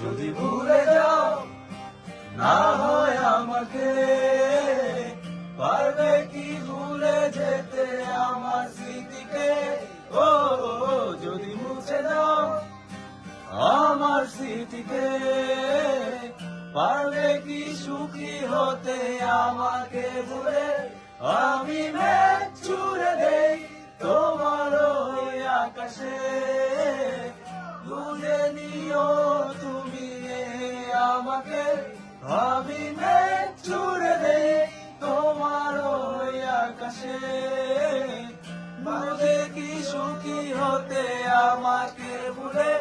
যদি ভুলে যাও না হয় আমাকে, পারবে কি ভুলে যেতে আমার স্মৃতিকে? ও যদি মুছে দাও আমার স্মৃতিকে, পারবে কি সুখী হতে আমাকে ভুলে? আমি মেঘ ছুড়ে দেই তোমার ওই আকাশে, বুঝে নিও তুমি আমাকে। আমি মেঘ ছুড়ে দেই তোমার ওই আকাশে, বুঝে কি সুখী হতে আমাকে ভুলে?